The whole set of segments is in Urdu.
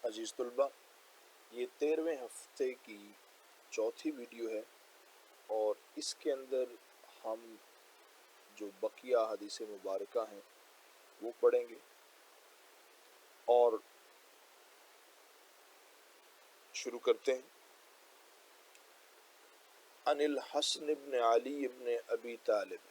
عزیز طلبہ، یہ 13ویں ہفتے کی چوتھی ویڈیو ہے اور اس کے اندر ہم جو بقیہ حدیث مبارکہ ہیں وہ پڑھیں گے اور شروع کرتے ہیں۔ عن الحسن بن علی بن ابی طالب،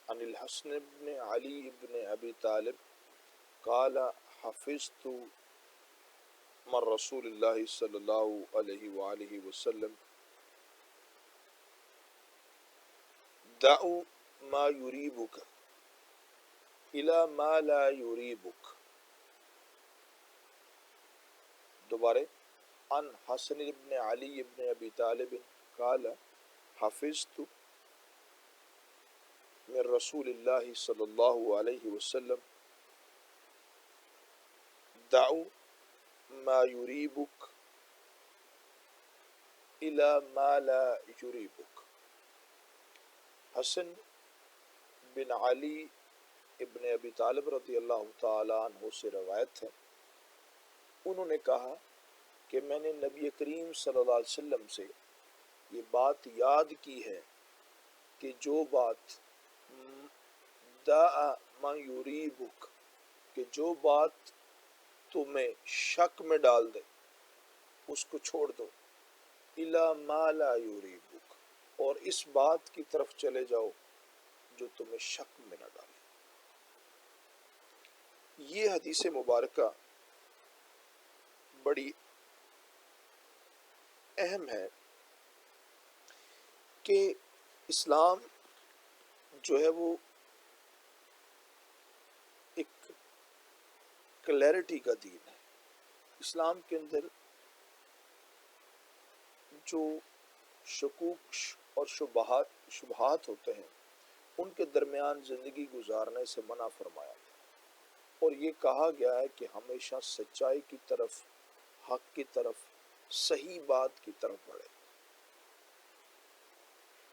عن الحسن بن علی بن ابی طالب قال حفظت من رسول اللہ صلی اللہ علیہ وآلہ وسلم دعو ما یریبک الی ما لا یریبک۔ دوبارہ، عن حسن بن علی بن ابی طالب قال حفظت من رسول اللہ صلی اللہ علیہ وسلم دعو ما یریبک الی ما لا یریبک۔ حسن بن علی ابن ابی طالب رضی اللہ تعالی عنہ سے روایت ہے، انہوں نے کہا کہ میں نے نبی کریم صلی اللہ علیہ وسلم سے یہ بات یاد کی ہے کہ جو بات دع ما یریبک، کہ جو بات تمہیں شک میں ڈال دے اس کو چھوڑ دو، الی ما لا یریبک، اور اس بات کی طرف چلے جاؤ جو تمہیں شک میں نہ ڈالے۔ یہ حدیث مبارکہ بڑی اہم ہے کہ اسلام جو ہے وہ ایک کلیئرٹی کا دین ہے۔ اسلام کے اندر جو شکوک اور شبہات ہوتے ہیں ان کے درمیان زندگی گزارنے سے منع فرمایا گیا، اور یہ کہا گیا ہے کہ ہمیشہ سچائی کی طرف، حق کی طرف، صحیح بات کی طرف بڑھے۔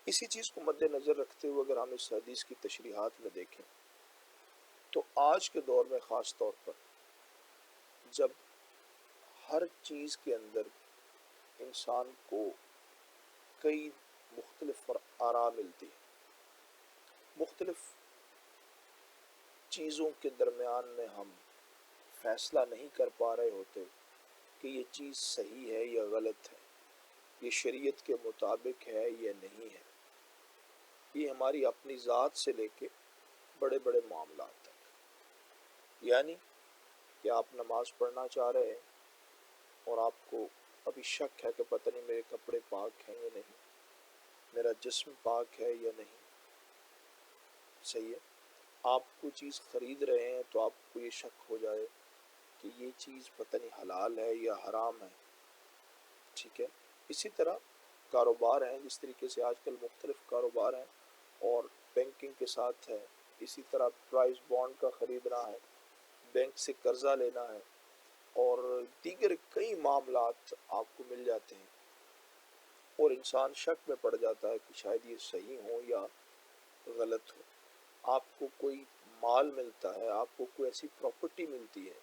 اسی چیز کو مد نظر رکھتے ہوئے اگر ہم اس حدیث کی تشریحات میں دیکھیں تو آج کے دور میں خاص طور پر جب ہر چیز کے اندر انسان کو کئی مختلف آراء ملتی ہیں، مختلف چیزوں کے درمیان میں ہم فیصلہ نہیں کر پا رہے ہوتے کہ یہ چیز صحیح ہے یا غلط ہے، یہ شریعت کے مطابق ہے یا نہیں ہے۔ یہ ہماری اپنی ذات سے لے کے بڑے بڑے معاملات تک، یعنی کہ آپ نماز پڑھنا چاہ رہے ہیں اور آپ کو ابھی شک ہے کہ پتہ نہیں میرے کپڑے پاک ہیں یا نہیں، میرا جسم پاک ہے یا نہیں، صحیح ہے۔ آپ کوئی چیز خرید رہے ہیں تو آپ کو یہ شک ہو جائے کہ یہ چیز پتہ نہیں حلال ہے یا حرام ہے، ٹھیک ہے۔ اسی طرح کاروبار ہیں، جس طریقے سے آج کل مختلف کاروبار ہیں اور بینکنگ کے ساتھ ہے، اسی طرح پرائز بانڈ کا خریدنا ہے، بینک سے قرضہ لینا ہے، اور دیگر کئی معاملات آپ کو مل جاتے ہیں، اور انسان شک میں پڑ جاتا ہے کہ شاید یہ صحیح ہو یا غلط ہو۔ آپ کو کوئی مال ملتا ہے، آپ کو کوئی ایسی پراپرٹی ملتی ہے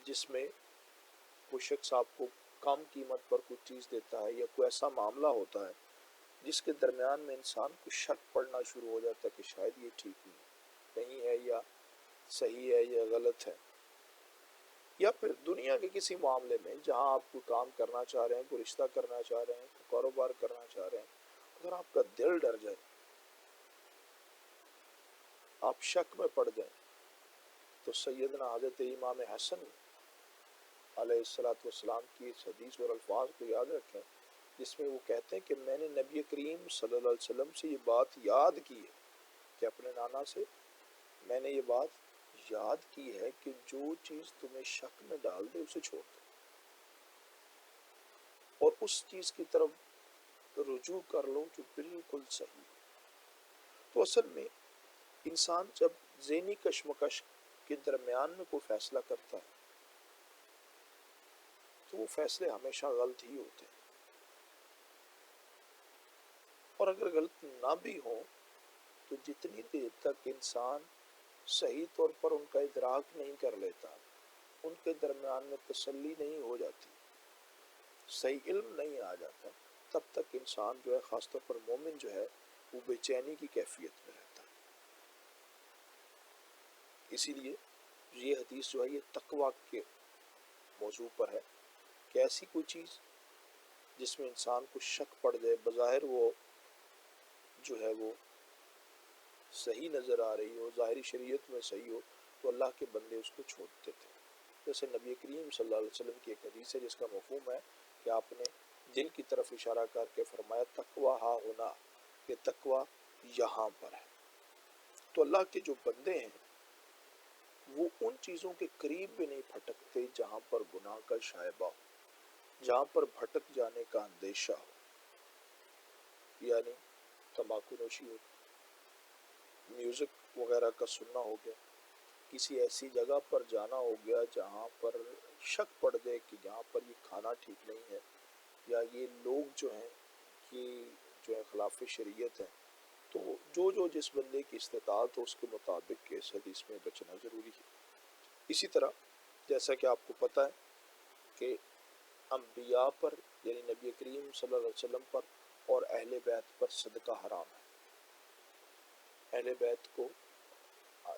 جس میں کوئی شخص آپ کو کم قیمت پر کوئی چیز دیتا ہے، یا کوئی ایسا معاملہ ہوتا ہے جس کے درمیان میں انسان کو شک پڑنا شروع ہو جاتا ہے کہ شاید یہ ٹھیک نہیں ہے یا صحیح ہے یا غلط ہے۔ یا پھر دنیا کے کسی معاملے میں جہاں آپ کو کام کرنا چاہ رہے ہیں، کوئی رشتہ کرنا چاہ رہے ہیں، کوئی کاروبار کرنا چاہ رہے ہیں، اگر آپ کا دل ڈر جائے، آپ شک میں پڑ جائیں، تو سیدنا حضرت امام حسن علیہ السلام کی اس حدیث اور الفاظ کو یاد رکھیں، جس میں وہ کہتے ہیں کہ میں نے نبی کریم صلی اللہ علیہ وسلم سے یہ بات یاد کی ہے، کہ اپنے نانا سے میں نے یہ بات یاد کی ہے کہ جو چیز تمہیں شک میں ڈال دے اسے چھوڑ دو، اور اس چیز کی طرف رجوع کر لو جو بالکل صحیح ہے۔ تو اصل میں انسان جب ذہنی کشمکش کے درمیان میں کوئی فیصلہ کرتا ہے تو وہ فیصلے ہمیشہ غلط ہی ہوتے ہیں، اور اگر غلط نہ بھی ہوں تو جتنی دیر تک انسان صحیح طور پر ان کا ادراک نہیں کر لیتا، ان کے درمیان میں تسلی نہیں ہو جاتی، صحیح علم نہیں آ جاتا، تب تک انسان جو ہے، خاص طور پر مومن جو ہے، وہ بے چینی کی کیفیت میں رہتا ہے۔ اسی لیے یہ حدیث جو ہے یہ تقویٰ کے موضوع پر ہے کہ ایسی کوئی چیز جس میں انسان کو شک پڑ جائے، بظاہر وہ جو ہے وہ صحیح نظر آ رہی ہو، ظاہری شریعت میں صحیح ہو، تو اللہ کے بندے اس کو چھوڑتے تھے۔ جیسے نبی کریم صلی اللہ علیہ وسلم کی ایک حدیث ہے جس کا مفہوم ہے کہ آپ نے دل کی طرف اشارہ کر کے فرمایا تقویٰ ہا ہونا، کہ تقویٰ یہاں پر ہے۔ تو اللہ کے جو بندے ہیں وہ ان چیزوں کے قریب بھی نہیں پھٹکتے جہاں پر گناہ کا شائبہ ہو، جہاں پر بھٹک جانے کا اندیشہ ہو، یعنی تمباکو نوشی ہو، میوزک وغیرہ کا سننا ہو گیا، کسی ایسی جگہ پر جانا ہو گیا جہاں پر شک پڑ جائے کہ یہاں پر یہ کھانا ٹھیک نہیں ہے، یا یہ لوگ جو ہیں یہ جو ہے خلاف شریعت ہیں، تو جو جس بندے کی استطاعت ہو اس کے مطابق اس حدیث میں بچنا ضروری ہے۔ اسی طرح جیسا کہ آپ کو پتہ ہے کہ انبیاء پر یعنی نبی کریم صلی اللہ علیہ وسلم پر اور اہل بیت پر صدقہ حرام ہے۔ اہل بیت کو،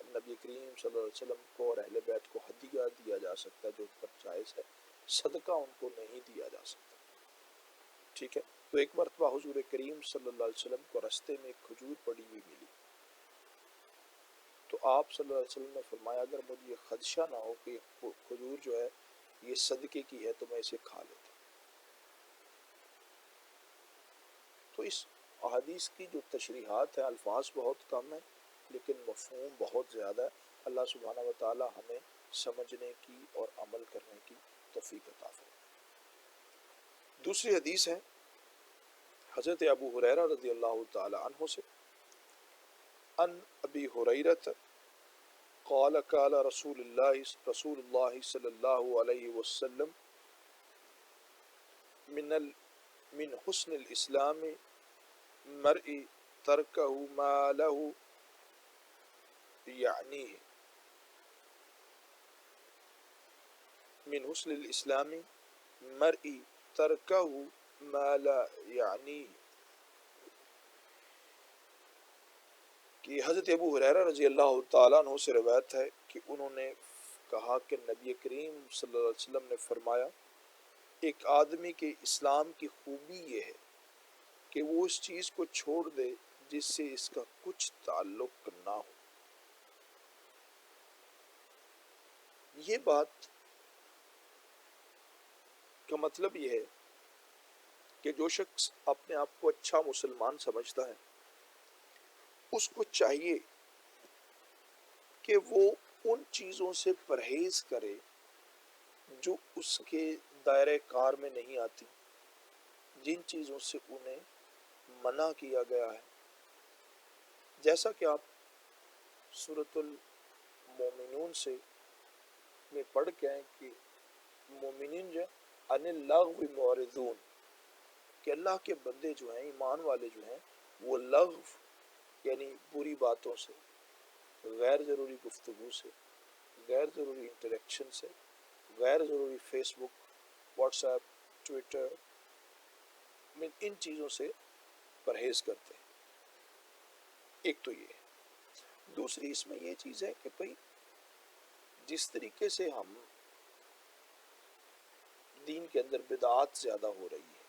نبی کریم صلی اللہ علیہ وسلم کو اور اہل بیت کو ہدیہ دیا جا سکتا ہے جو ان پر جائز ہے، صدقہ ان کو نہیں دیا جا سکتا، ٹھیک ہے۔ تو ایک مرتبہ حضور کریم صلی اللہ علیہ وسلم کو رستے میں ایک کھجور پڑی ہوئی ملی، تو آپ صلی اللہ علیہ وسلم نے فرمایا اگر مجھے یہ خدشہ نہ ہو کہ کھجور جو ہے یہ صدقے کی ہے تو میں اسے کھا لیتا۔ تو اس احادیث کی جو تشریحات ہیں، الفاظ بہت کم ہیں لیکن مفہوم بہت زیادہ ہے۔ اللہ سبحانہ و تعالی ہمیں سمجھنے کی اور عمل کرنے کی توفیق عطا فرمائے۔ دوسری حدیث ہے حضرت ابو ہریرہ رضی اللہ تعالی عنہ سے، ان ابی ہریرہ قال قال رسول اللہ صلی اللہ علیہ وسلم من حسن الاسلام مرء ترکہ ما لہ یعنیہ، من حسن الاسلام مرء ترکہ ما لا یعنیہ، کہ حضرت ابو ہریرہ رضی اللہ تعالیٰ عنہ سے روایت ہے کہ انہوں نے کہا کہ نبی کریم صلی اللہ علیہ وسلم نے فرمایا ایک آدمی کے اسلام کی خوبی یہ ہے کہ وہ اس چیز کو چھوڑ دے جس سے اس کا کچھ تعلق نہ ہو۔ یہ بات کا مطلب یہ ہے کہ جو شخص اپنے آپ کو اچھا مسلمان سمجھتا ہے اس کو چاہیے کہ وہ ان چیزوں سے پرہیز کرے جو اس کے دائرہ کار میں نہیں آتی، جن چیزوں سے انہیں منع کیا گیا ہے، جیسا کہ آپ سورۃ المومنون سے میں پڑھ کے ہیں کہ مومنین جو ان اللغو معرضون، کہ اللہ کے بندے جو ہیں، ایمان والے جو ہیں، وہ لغو یعنی بری باتوں سے، غیر ضروری گفتگو سے، غیر ضروری انٹریکشن سے، غیر ضروری فیس بک، واٹس ایپ، ٹویٹر، ان چیزوں سے پرہیز کرتے ہیں۔ ایک تو یہ ہے۔ دوسری اس میں یہ چیز ہے کہ بھئی جس طریقے سے ہم دین کے اندر بدعات زیادہ ہو رہی ہے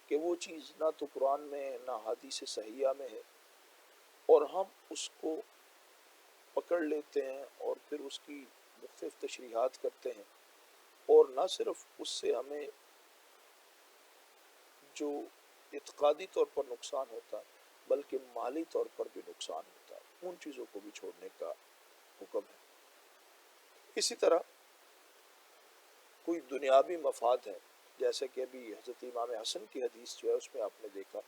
کہ وہ چیز نہ تو قرآن میں ہے نہ حدیث صحیحہ میں ہے، اور ہم اس کو پکڑ لیتے ہیں اور پھر اس کی مختلف تشریحات کرتے ہیں، اور نہ صرف اس سے ہمیں جو اعتقادی طور پر نقصان ہوتا ہے بلکہ مالی طور پر بھی نقصان ہوتا ہے، ان چیزوں کو بھی چھوڑنے کا حکم ہے۔ اسی طرح کوئی دنیاوی مفاد ہے، جیسے کہ ابھی حضرت امام حسن کی حدیث جو ہے اس میں آپ نے دیکھا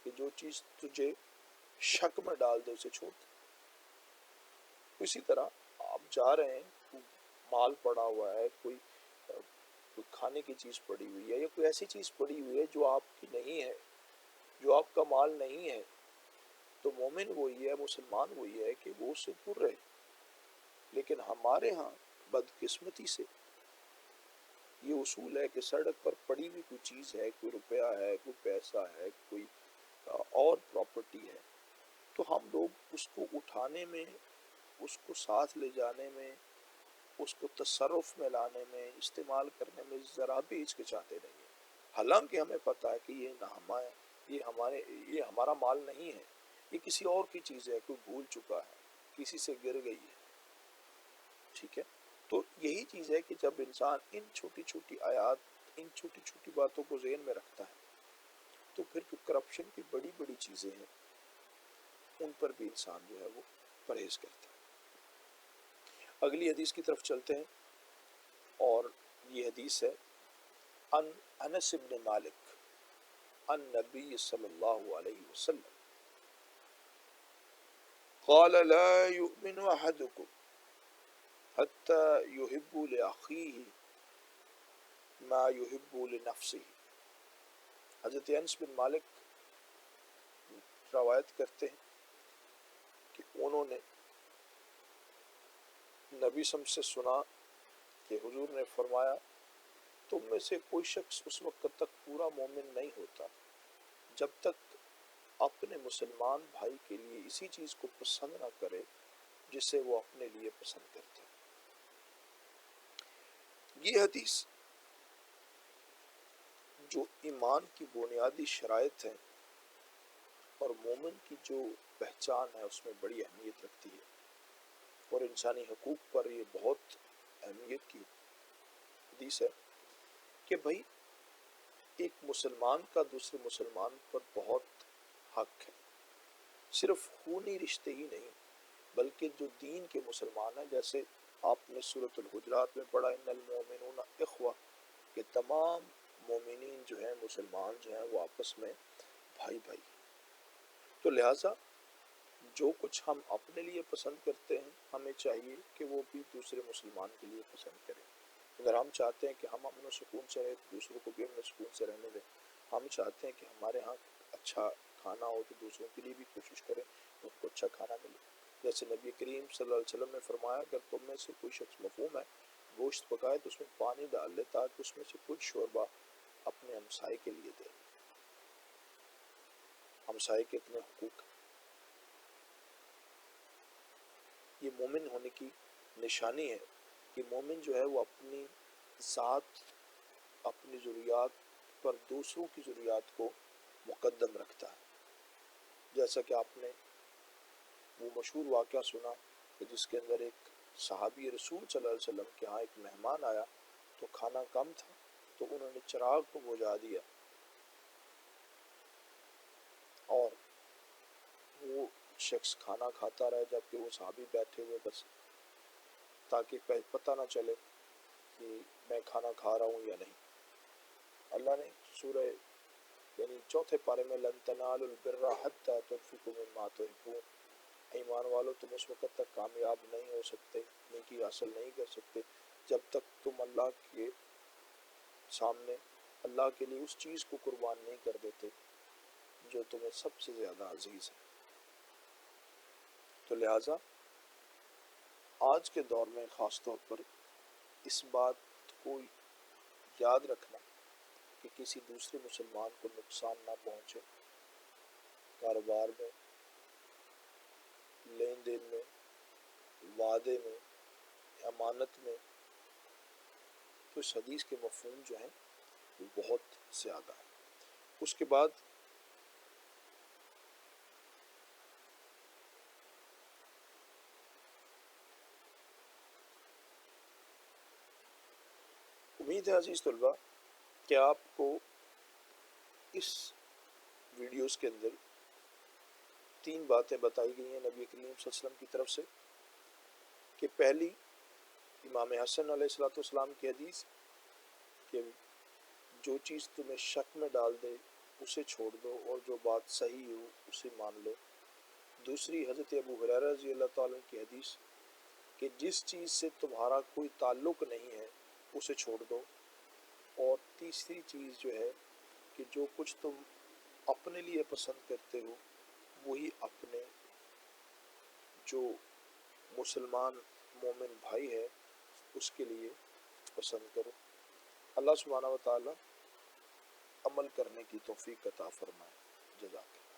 کہ جو چیز تجھے شک میں ڈال دے اسے چھوڑ دے۔ اسی طرح آپ جا رہے ہیں، کوئی مال پڑا ہوا ہے، کوئی کھانے کی چیز پڑی ہوئی ہے، یا کوئی ایسی چیز پڑی ہوئی ہے جو آپ کی نہیں ہے، جو آپ کا مال نہیں ہے، تو مومن وہی ہے، مسلمان وہی ہے کہ وہ اس سے دور رہے۔ لیکن ہمارے ہاں بدقسمتی سے یہ اصول ہے کہ سڑک پر پڑی ہوئی کوئی چیز ہے، کوئی روپیہ ہے، کوئی پیسہ ہے، کوئی اور پراپرٹی ہے، تو ہم لوگ اس کو اٹھانے میں، اس کو ساتھ لے جانے میں، اس کو تصرف میں لانے میں، استعمال کرنے میں ذرا بھی ہچکچاتے نہیں ہیں، حالانکہ ہمیں پتہ ہے کہ یہ ہمارا مال نہیں ہے، یہ کسی اور کی چیز ہے، کوئی بھول چکا ہے، کسی سے گر گئی ہے، ٹھیک ہے۔ تو یہی چیز ہے کہ جب انسان ان چھوٹی چھوٹی آیات، ان چھوٹی چھوٹی باتوں کو ذہن میں رکھتا ہے، تو پھر جو کرپشن کی بڑی بڑی چیزیں ہیں ان پر بھی انسان جو ہے وہ پرہیز کرتا ہے۔ اگلی حدیث کی طرف چلتے ہیں، اور یہ حدیث ہے ان انس بن مالک ان نبی صلی اللہ علیہ وسلم قال لا يؤمن احدكم حتى يحب لاخيه ما يحب لنفسه۔ حضرت انس بن مالک روایت کرتے ہیں کہ انہوں نے نبی صلی اللہ علیہ وسلم سے سنا کہ حضور نے فرمایا تم میں سے کوئی شخص اس وقت تک پورا مومن نہیں ہوتا جب تک اپنے مسلمان بھائی کے لیے اسی چیز کو پسند نہ کرے جسے وہ اپنے لیے پسند کرتا ہے۔ یہ حدیث جو ایمان کی بنیادی شرائط ہیں اور مومن کی جو پہچان ہے اس میں بڑی اہمیت رکھتی ہے، اور انسانی حقوق پر یہ بہت اہمیت کی حدیث ہے کہ بھائی ایک مسلمان کا دوسرے مسلمان پر بہت حق ہے، صرف خونی رشتے ہی نہیں بلکہ جو دین کے مسلمان ہیں، جیسے آپ نے سورۃ الحجرات میں پڑھا ان المؤمنون اخوہ، کہ تمام مومنین جو ہیں، مسلمان جو ہیں، وہ آپس میں بھائی بھائی ہیں۔ تو لہٰذا جو کچھ ہم اپنے لیے پسند کرتے ہیں ہمیں چاہیے کہ وہ بھی دوسرے مسلمان کے لیے پسند کریں۔ اگر ہم چاہتے ہیں کہ ہم امن و سکون سے رہیں تو دوسروں کو بھی امن و سکون سے رہنے دیں۔ ہم چاہتے ہیں کہ ہمارے ہاں اچھا کھانا ہو تو دوسروں کے لیے بھی کوشش کریں ان کو اچھا کھانا ملے۔ جیسے نبی کریم صلی اللہ علیہ وسلم نے فرمایا اگر تم میں سے کوئی شخص مفہوم ہے گوشت پکائے تو اس میں پانی ڈال لے تاکہ اس میں سے کچھ شوربہ اپنے ہمسائے کے لیے دے۔ ہمسائے کے اتنے حقوق ہیں، یہ مومن ہونے کی نشانی ہے کہ مومن جو ہے وہ اپنی ذات، اپنی ضروریات پر دوسروں کی ضروریات کو مقدم رکھتا ہے۔ جیسا کہ آپ نے وہ مشہور واقعہ سنا کہ جس کے اندر ایک صحابی رسول صلی اللہ علیہ وسلم کے ہاں ایک مہمان آیا تو کھانا کم تھا تو انہوں نے چراغ کو بجھا دیا اور وہ شخص کھانا کھاتا رہا جبکہ وہ صحابی بیٹھے ہوئے بس تاکہ پتہ نہ چلے کہ میں کھانا کھا رہا ہوں یا نہیں۔ اللہ نے سورہ یعنی چوتھے پارے میں لن تنالوا البر حتی تنفقوا مما تحبون، ایمان والو تم اس وقت تک کامیاب نہیں ہو سکتے، نیکی حاصل نہیں کر سکتے جب تک تم اللہ کے سامنے اللہ کے لیے اس چیز کو قربان نہیں کر دیتے جو تمہیں سب سے زیادہ عزیز ہے۔ تو لہٰذا آج کے دور میں خاص طور پر اس بات کو یاد رکھنا کہ کسی دوسرے مسلمان کو نقصان نہ پہنچے، کاروبار میں، لین دین میں، وعدے میں، امانت میں، تو اس حدیث کے مفہوم جو ہیں وہ بہت زیادہ ہیں۔ اس کے بعد امید ہے عزیز طلبہ کہ آپ کو اس ویڈیوز کے اندر 3 باتیں بتائی گئی ہیں نبی کریم صلی اللہ علیہ وسلم کی طرف سے، کہ پہلی امام حسن علیہ السلام کی حدیث کہ جو چیز تمہیں شک میں ڈال دے اسے چھوڑ دو اور جو بات صحیح ہو اسے مان لو۔ دوسری حضرت ابو ہریرہ رضی اللہ تعالیٰ عنہ کی حدیث کہ جس چیز سے تمہارا کوئی تعلق نہیں ہے اسے چھوڑ دو۔ اور تیسری چیز جو ہے کہ جو کچھ تم اپنے لیے پسند کرتے ہو وہی اپنے جو مسلمان مومن بھائی ہے اس کے لیے پسند کرو۔ اللہ سبحانہ و تعالی عمل کرنے کی توفیق عطا فرمائے. جزاک اللہ.